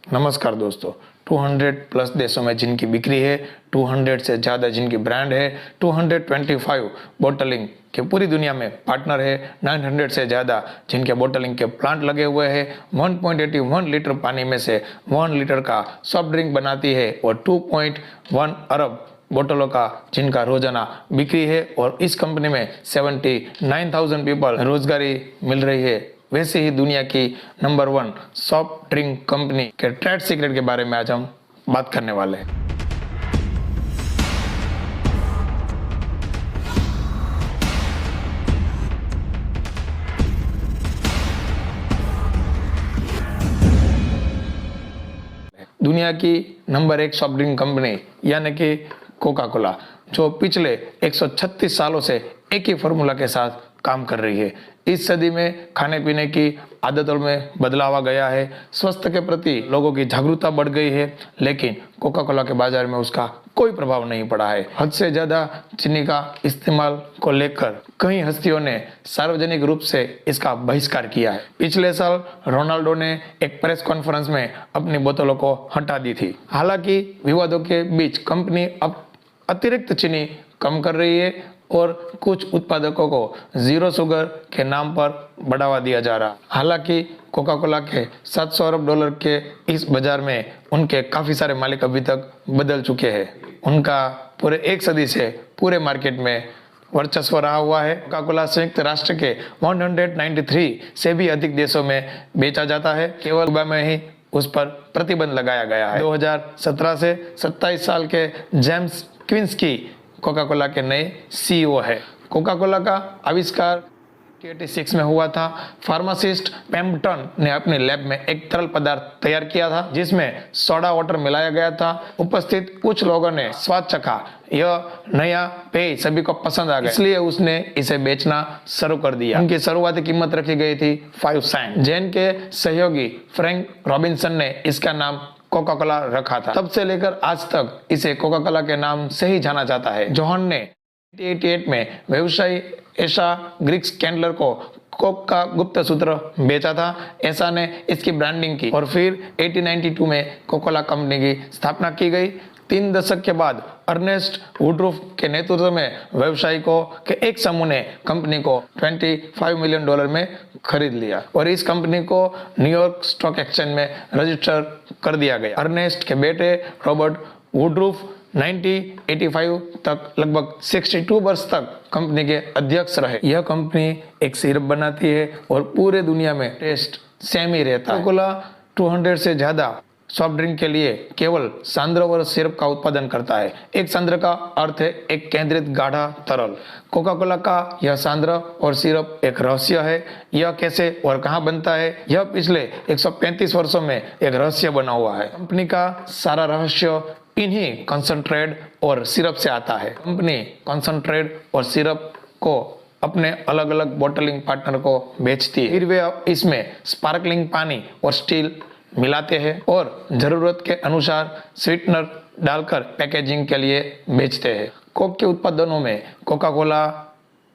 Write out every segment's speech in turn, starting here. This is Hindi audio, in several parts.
नमस्कार दोस्तों। 200 प्लस देशों में जिनकी बिक्री है, 200 से ज़्यादा जिनकी ब्रांड है, 225 बोटलिंग के पूरी दुनिया में पार्टनर है, 900 से ज़्यादा जिनके बोटलिंग के प्लांट लगे हुए हैं, 1.81 लीटर पानी में से 1 लीटर का सॉफ्ट ड्रिंक बनाती है और 2.1 अरब बोतलों का जिनका रोजाना बिक्री है और इस कंपनी में 79,000 पीपल रोजगारी मिल रही है। वैसे ही दुनिया की नंबर 1 सॉफ्ट ड्रिंक कंपनी के ट्रेड सीक्रेट के बारे में आज हम बात करने वाले हैं। दुनिया की नंबर 1 सॉफ्ट ड्रिंक कंपनी यानी कि कोका कोला, जो पिछले 136 सालों से एक ही फॉर्मूला के साथ काम कर रही है। इस सदी में खाने पीने की आदतों में बदलाव आ गया है, स्वास्थ्य के प्रति लोगों की जागरूकता बढ़ गई है, लेकिन कोका कोला के बाजार में उसका कोई प्रभाव नहीं पड़ा है। हद से ज्यादा चीनी का इस्तेमाल को लेकर कई हस्तियों ने सार्वजनिक रूप से इसका बहिष्कार किया है। पिछले साल रोनाल्डो ने एक प्रेस कॉन्फ्रेंस में अपनी बोतलों को हटा दी थी। हालांकि विवादों के बीच कंपनी अब अतिरिक्त चीनी कम कर रही है और कुछ उत्पादकों को जीरो शुगर के नाम पर बढ़ावा दिया जा रहा। हालांकि कोका कोला के 700 अरब डॉलर के इस बाजार में उनके काफी सारे मालिक अभी तक बदल चुके हैं। उनका पूरे एक सदी से पूरे मार्केट में वर्चस्व रहा हुआ है। कोका कोला संयुक्त राष्ट्र के 193 से भी अधिक देशों में बेचा जाता है। केवल क्यूबा में ही उस पर प्रतिबंध लगाया गया है। 2017 से 27 साल के जेम्स क्विंस्की कोका कोला के नए सीईओ है। कोका कोला का आविष्कार 1986 में हुआ था। फार्मासिस्ट पेम्पटन ने अपने लैब में एक तरल पदार्थ तैयार किया था जिसमें सोडा वाटर मिलाया गया था। उपस्थित कुछ लोगों ने स्वाद चखा, यह नया पेय सभी को पसंद आ गया, इसलिए उसने इसे बेचना शुरू कर दिया। उनकी शुरुआती कीमत रखी गई थी 5 सेंट। जैन के सहयोगी फ्रैंक रॉबिन्सन ने इसका नाम कोका कोला रखा था। तब से लेकर आज तक इसे कोका कोला के नाम से ही जाना जाता है। जोहन ने 1988 में व्यवसायी ऐसा ग्रीक्स कैंडलर को कोक का गुप्त सूत्र बेचा था। ऐसा ने इसकी ब्रांडिंग की और फिर 1892 में कोका कंपनी की स्थापना की गई। 3 दशक के बाद अर्नेस्ट वुडरूफ के नेतृत्व में व्यवसायिकों के एक समूह ने कंपनी को $25 मिलियन में खरीद लिया और इस कंपनी को न्यूयॉर्क स्टॉक एक्सचेंज में रजिस्टर कर दिया गया। अर्नेस्ट के बेटे रॉबर्ट वुडरूफ 1985 तक लगभग 62 वर्ष तक कंपनी के अध्यक्ष रहे। यह कंपनी एक सिरप बनाती है और पूरे दुनिया में टेस्ट सेम ही रहता है। कोका कोला 200 से ज्यादा सॉफ्ट ड्रिंक के लिए केवल सांद्र और सिरप का उत्पादन करता है। एक सांद्र का अर्थ है एक केंद्रित गाढ़ा तरल। कोका कोला का यह सांद्र और सिरप एक रहस्य है। यह कैसे और कहां बनता है, यह पिछले 135 वर्षों में एक रहस्य बना हुआ है। कंपनी का सारा रहस्य इन्हीं कंसंट्रेट और सिरप से आता है। कंपनी कंसंट्रेट और सिरप को अपने अलग अलग बोटलिंग पार्टनर को बेचती है, फिर वे इसमें स्पार्कलिंग पानी और स्टील मिलाते हैं और जरूरत के अनुसार स्वीटनर डालकर पैकेजिंग के लिए बेचते हैं। कोक के उत्पादनों में Coca Cola,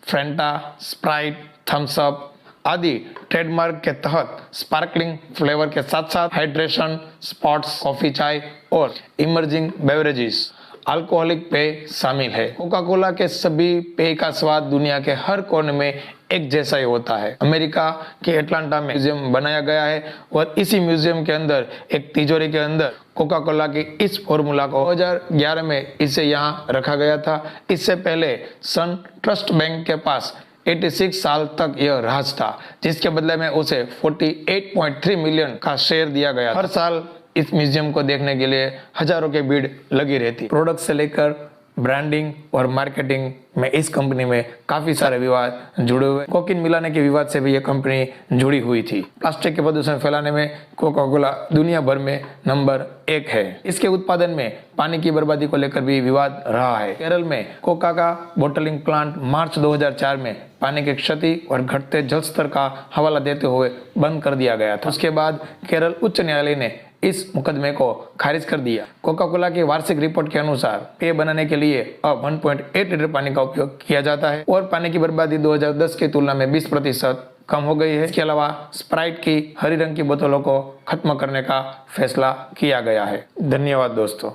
Fanta, Sprite, Thums Up आदि ट्रेडमार्क के तहत स्पार्कलिंग फ्लेवर के साथ साथ हाइड्रेशन, स्पॉट्स, कॉफी, चाय और इमर्जिंग बेवरेजेस अल्कोहलिक पेय शामिल है। कोका कोला के सभी पेय का स्वाद दुनिया के हर कोने में एक जैसा ही होता है। अमेरिका के एटलांटा में म्यूजियम बनाया गया है और इसी म्यूजियम के अंदर एक तिजोरी के अंदर कोका कोला की इस फॉर्मूला को 2011 में इसे यहाँ रखा गया था। इससे पहले सन ट्रस्ट बैंक के पास 86 साल तक यह राज था, जिसके बदले में उसे 48.3 मिलियन का शेयर दिया गया। हर साल इस म्यूजियम को देखने के लिए हजारों की भीड़ लगी रहती। प्रोडक्ट से लेकर ब्रांडिंग और मार्केटिंग में इस कंपनी में काफी सारे विवाद जुड़े हुए। कोकीन मिलाने के विवाद से भी यह कंपनी जुड़ी हुई थी। प्लास्टिक के प्रदूषण फैलाने में कोका कोला दुनिया भर में नंबर 1 है। इसके उत्पादन में पानी की बर्बादी को लेकर भी विवाद रहा है। केरल में कोका का बोटलिंग प्लांट मार्च 2004 में पानी की क्षति और घटते जल स्तर का हवाला देते हुए बंद कर दिया गया था। उसके बाद केरल उच्च न्यायालय ने इस मुकदमे को खारिज कर दिया। कोका कोला की वार्षिक रिपोर्ट के अनुसार पेय बनाने के लिए अब 1.8 लीटर पानी का उपयोग किया जाता है और पानी की बर्बादी 2010 की तुलना में 20% कम हो गई है। इसके अलावा स्प्राइट की हरी रंग की बोतलों को खत्म करने का फैसला किया गया है। धन्यवाद दोस्तों।